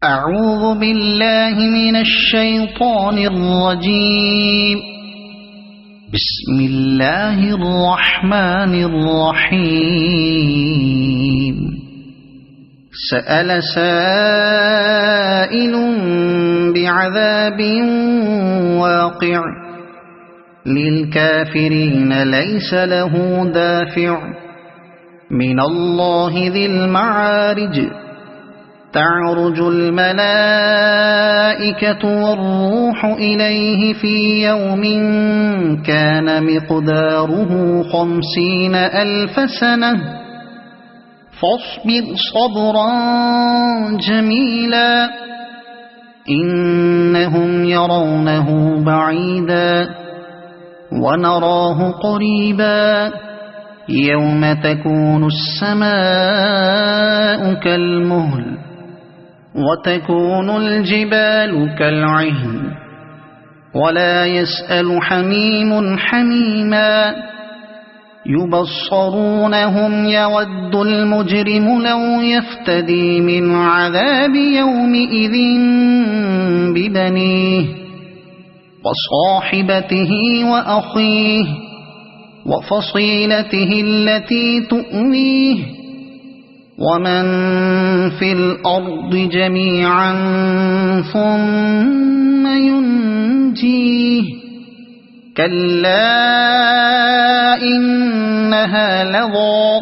أعوذ بالله من الشيطان الرجيم بسم الله الرحمن الرحيم سأل سائل بعذاب واقع للكافرين ليس له دافع من الله ذي المعارج تعرج الملائكة والروح إليه في يوم كان مقداره 50,000 سنة فاصبر صبرا جميلا إنهم يرونه بعيدا ونراه قريبا يوم تكون السماء كالمهل وتكون الجبال كالعهن ولا يسأل حميم حميما يبصرونهم يود المجرم لو يفتدي من عذاب يومئذ ببنيه وصاحبته وأخيه وفصيلته التي تؤويه ومن في الأرض جميعا ثم ينجيه كلا إنها لظى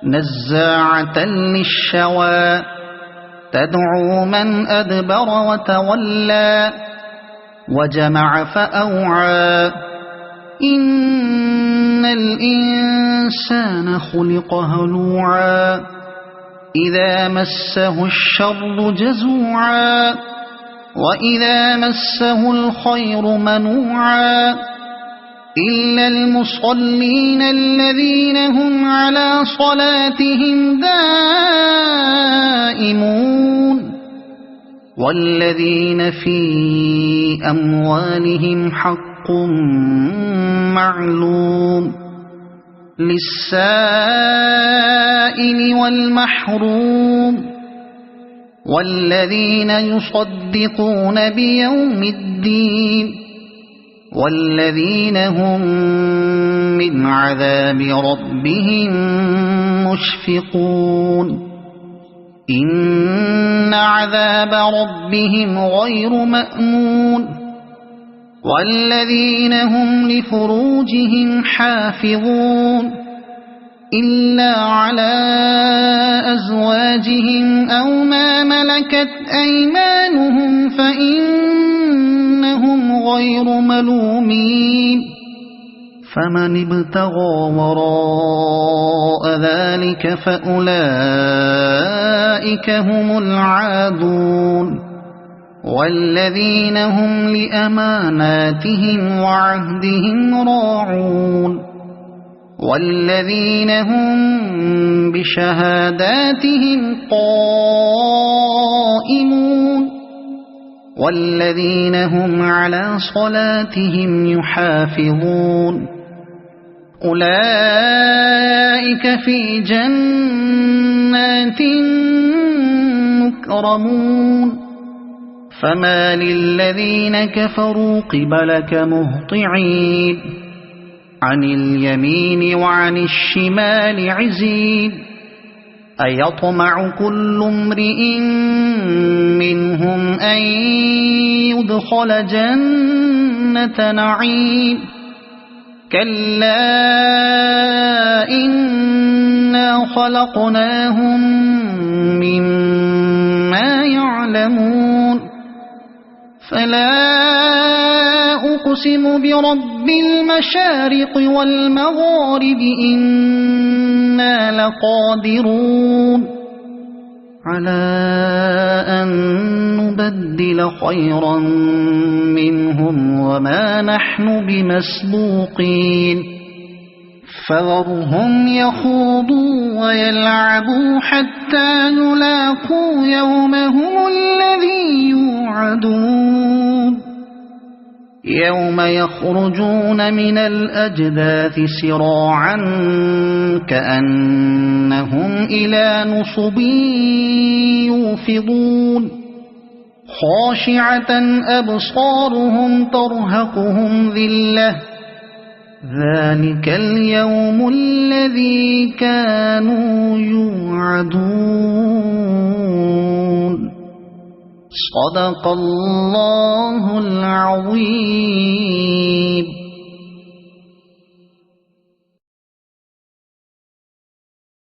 نزاعة للشوى تدعو من أدبر وتولى وجمع فأوعى إن الإنسان خلق هلوعا إذا مسه الشر جزوعا وإذا مسه الخير منوعا إلا المصلين الذين هم على صلاتهم دائمون والذين في أموالهم حق معلوم للسائل والمحروم والذين يصدقون بيوم الدين والذين هم من عذاب ربهم مشفقون إن عذاب ربهم غير مأمون والذين هم لفروجهم حافظون إلا على أزواجهم أو ما ملكت أيمانهم فإنهم غير ملومين فمن ابتغى وراء ذلك فأولئك هم العادون والذين هم لأماناتهم وعهدهم راعون والذين هم بشهاداتهم قائمون والذين هم على صلاتهم يحافظون أولئك في جنات مكرمون فما للذين كفروا قبلك مهطعين عن اليمين وعن الشمال عزين أيطمع كل امرئ منهم أن يدخل جنة نعيم كلا إنا خلقناهم مما يعلمون فلا أقسم برب المشارق والمغارب إنا لقادرون على أن نبدل خيرا منهم وما نحن بمسبوقين فذرهم يخوضوا ويلعبوا حتى يلاقوا يومهم الذي يوعدون يوم يخرجون من الأجداث سراعا كأنهم إلى نصب يوفضون خاشعة أبصارهم ترهقهم ذلة ذلك اليوم الذي كانوا يوعدون صدق الله العظيم.